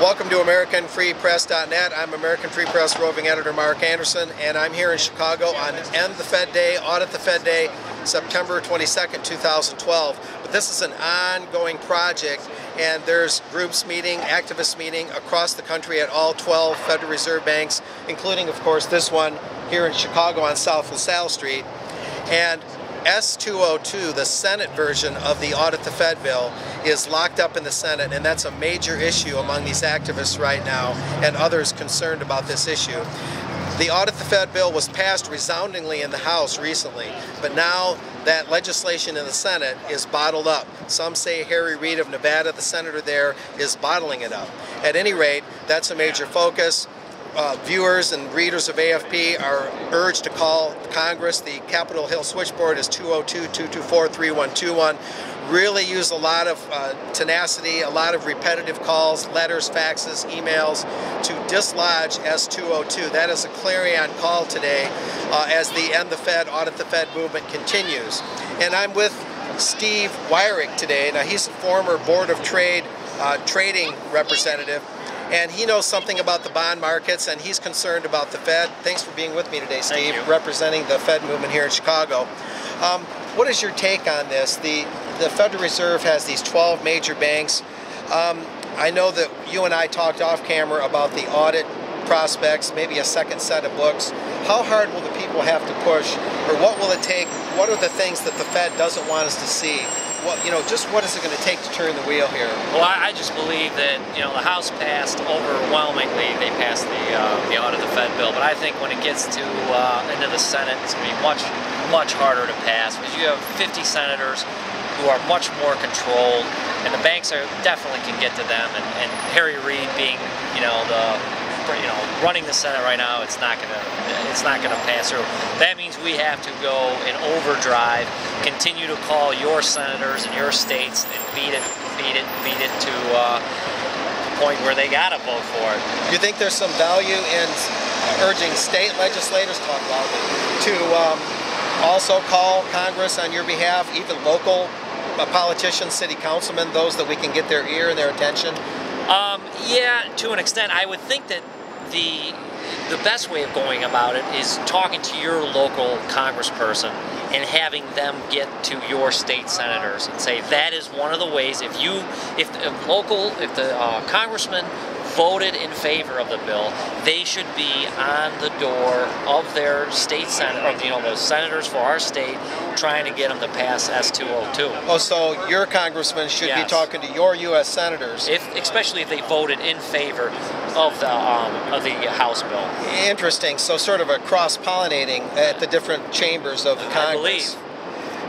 Welcome to AmericanFreePress.net. I'm American Free Press roving editor Mark Anderson, and I'm here in Chicago on End the Fed Day, Audit the Fed Day, September 22nd, 2012. But this is an ongoing project, and there's groups meeting, activists meeting across the country at all 12 Federal Reserve banks, including, of course, this one here in Chicago on South LaSalle Street. And S-202, the Senate version of the Audit the Fed bill, is locked up in the Senate, and that's a major issue among these activists right now and others concerned about this issue. The Audit the Fed bill was passed resoundingly in the House recently, but now that legislation in the Senate is bottled up. Some say Harry Reid of Nevada, the senator there, is bottling it up. At any rate, that's a major focus. Viewers and readers of AFP are urged to call Congress. The Capitol Hill switchboard is 202-224-3121. Really use a lot of tenacity, a lot of repetitive calls, letters, faxes, emails to dislodge S-202. That is a clarion call today as the End the Fed, Audit the Fed movement continues. And I'm with Steve Wyrick today. Now, he's a former Board of Trade trading representative, and he knows something about the bond markets, and he's concerned about the Fed. Thanks for being with me today, Steve, representing the Fed movement here in Chicago. What is your take on this? The Federal Reserve has these 12 major banks. I know that you and I talked off camera about the audit prospects, maybe a second set of books. How hard will the people have to push, or what will it take? What are the things that the Fed doesn't want us to see? Well, just what is it going to take to turn the wheel here? Well, I just believe that, the House passed overwhelmingly. They passed the Audit the Fed bill, but I think when it gets to into the Senate, it's going to be much harder to pass, because you have 50 senators who are much more controlled, and the banks definitely can get to them. And Harry Reid being, running the Senate right now, it's not gonna pass through. That means we have to go in overdrive, continue to call your senators and your states and beat it to the point where they gotta vote for it. Do you think there's some value in urging state legislators, to also call Congress on your behalf, even local politicians, city councilmen, those that we can get their ear and their attention? Yeah, to an extent. I would think that the best way of going about it is talking to your local congressperson and having them get to your state senators and say that is one of the ways. If the congressman voted in favor of the bill, they should be on the door of their state senate, or the senators for our state, trying to get them to pass S-202. Oh, so your congressman should be talking to your U.S. senators, especially if they voted in favor of the House bill. Interesting. So sort of a cross-pollinating at the different chambers of the Congress. I believe.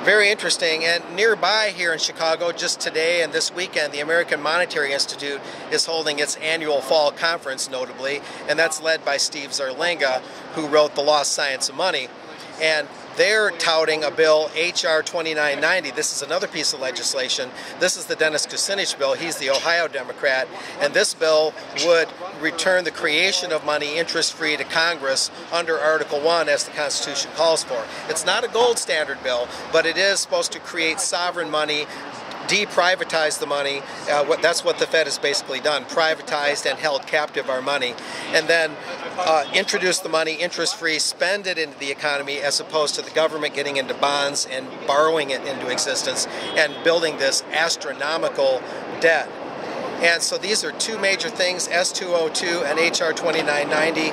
Very interesting. And nearby here in Chicago, just today and this weekend, the American Monetary Institute is holding its annual fall conference, notably, and that's led by Steve Zarlenga, who wrote The Lost Science of Money. And they're touting a bill, H.R. 2990. This is another piece of legislation. This is the Dennis Kucinich bill. He's the Ohio Democrat. And this bill would return the creation of money interest-free to Congress under Article 1, as the Constitution calls for. It's not a gold standard bill, but it is supposed to create sovereign money, deprivatize the money. That's what the Fed has basically done, privatized and held captive our money, and then introduce the money interest-free, spend it into the economy, as opposed to the government getting into bonds and borrowing it into existence and building this astronomical debt. And so these are two major things, S-202 and H.R. 2990.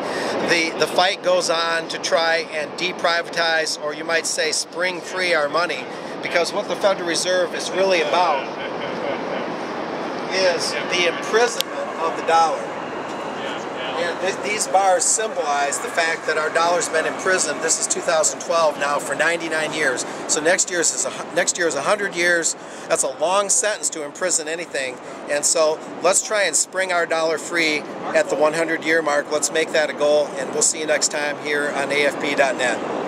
The fight goes on to try and deprivatize, or you might say spring free our money, because what the Federal Reserve is really about is the imprisonment of the dollar. And these bars symbolize the fact that our dollar's been imprisoned. This is 2012 now, for 99 years. So next year is 100 years. That's a long sentence to imprison anything. And so let's try and spring our dollar free at the 100-year mark. Let's make that a goal, and we'll see you next time here on AFP.net.